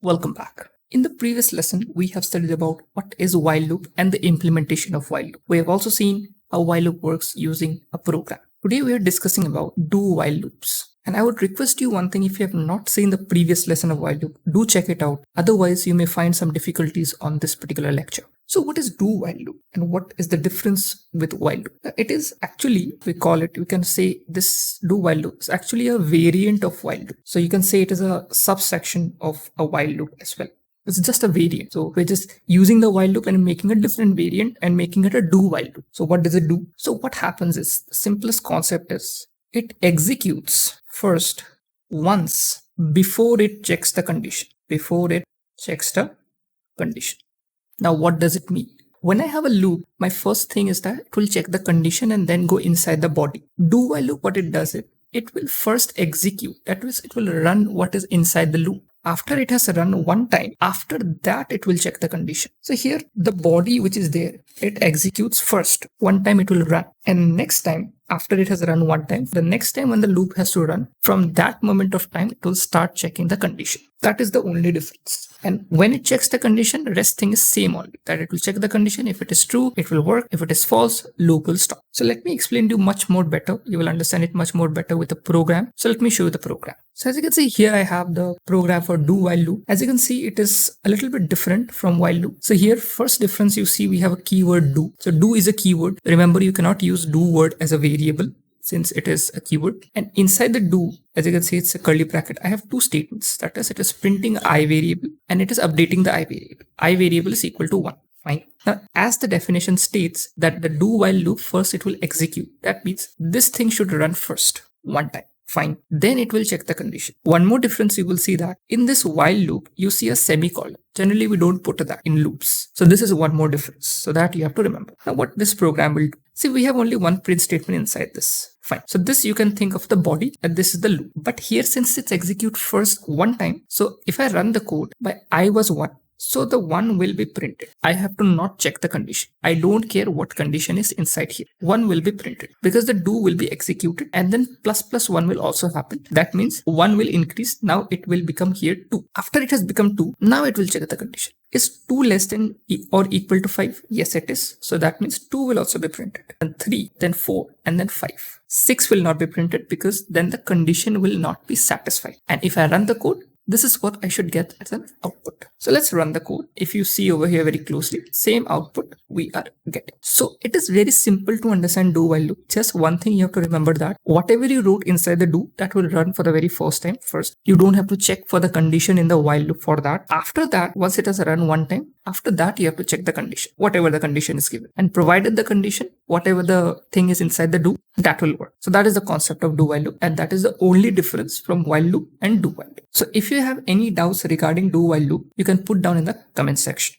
Welcome back. In the previous lesson, we have studied about what is while loop and the implementation of while loop. We have also seen how while loop works using a program. Today we are discussing about do while loops. And I would request you one thing: if you have not seen the previous lesson of while loop, do check it out. Otherwise, you may find some difficulties on this particular lecture. So what is do while loop and what is the difference with while loop? It is actually, we can say this do while loop is actually a variant of while loop. So you can say it is a subsection of a while loop as well. It's just a variant. So we're just using the while loop and making a different variant and making it a do while loop. So what does it do? So what happens is, the simplest concept is it executes first once before it checks the condition. Now, what does it mean? When I have a loop, my first thing is that it will check the condition and then go inside the body. Do while loop, what it does, it will first execute. That means it will run what is inside the loop. After it has run one time, after that it will check the condition. So here the body which is there, it executes first. One time it will run, and next time, after it has run one time, the next time when the loop has to run, from that moment of time it will start checking the condition. That is the only difference. And when it checks the condition, rest thing is same only, that it will check the condition. If it is true, it will work. If it is false, loop will stop. So let me explain to you much more better. You will understand it much more better with the program. So let me show you the program. So as you can see here, I have the program for do while loop. As you can see, it is a little bit different from while loop. So here, first difference you see, we have a keyword do. So do is a keyword. Remember, you cannot use do word as a variable since it is a keyword. And inside the do, as you can see, it's a curly bracket. I have two statements. That is, it is printing I variable and it is updating the I variable. I variable is equal to 1. Fine. Now, as the definition states that the do while loop, first it will execute. That means this thing should run first one time. Fine. Then it will check the condition. One more difference you will see, that in this while loop, you see a semicolon. Generally, we don't put that in loops. So this is one more difference. So that you have to remember. Now what this program will do. See, we have only one print statement inside this. Fine. So this you can think of the body and this is the loop. But here, since it's execute first one time, so if I run the code by I was 1, so the 1 will be printed. I have to not check the condition. I don't care what condition is inside here. 1 will be printed because the do will be executed, and then plus 1 will also happen. That means 1 will increase. Now it will become here 2. After it has become 2, now it will check the condition. Is 2 less than or equal to 5? Yes, it is. So that means 2 will also be printed. And 3, then 4, and then 5. 6 will not be printed because then the condition will not be satisfied. And if I run the code, this is what I should get as an output. So let's run the code. If you see over here very closely, same output we are getting. So it is very simple to understand do while loop. Just one thing you have to remember, that whatever you wrote inside the do, that will run for the very first time first. You don't have to check for the condition in the while loop for that. After that, once it has run one time, after that you have to check the condition, whatever the condition is given. And provided the condition, whatever the thing is inside the do, that will work. So that is the concept of do while loop, and that is the only difference from while loop and do while loop. So if you have any doubts regarding do while loop, you can put down in the comment section.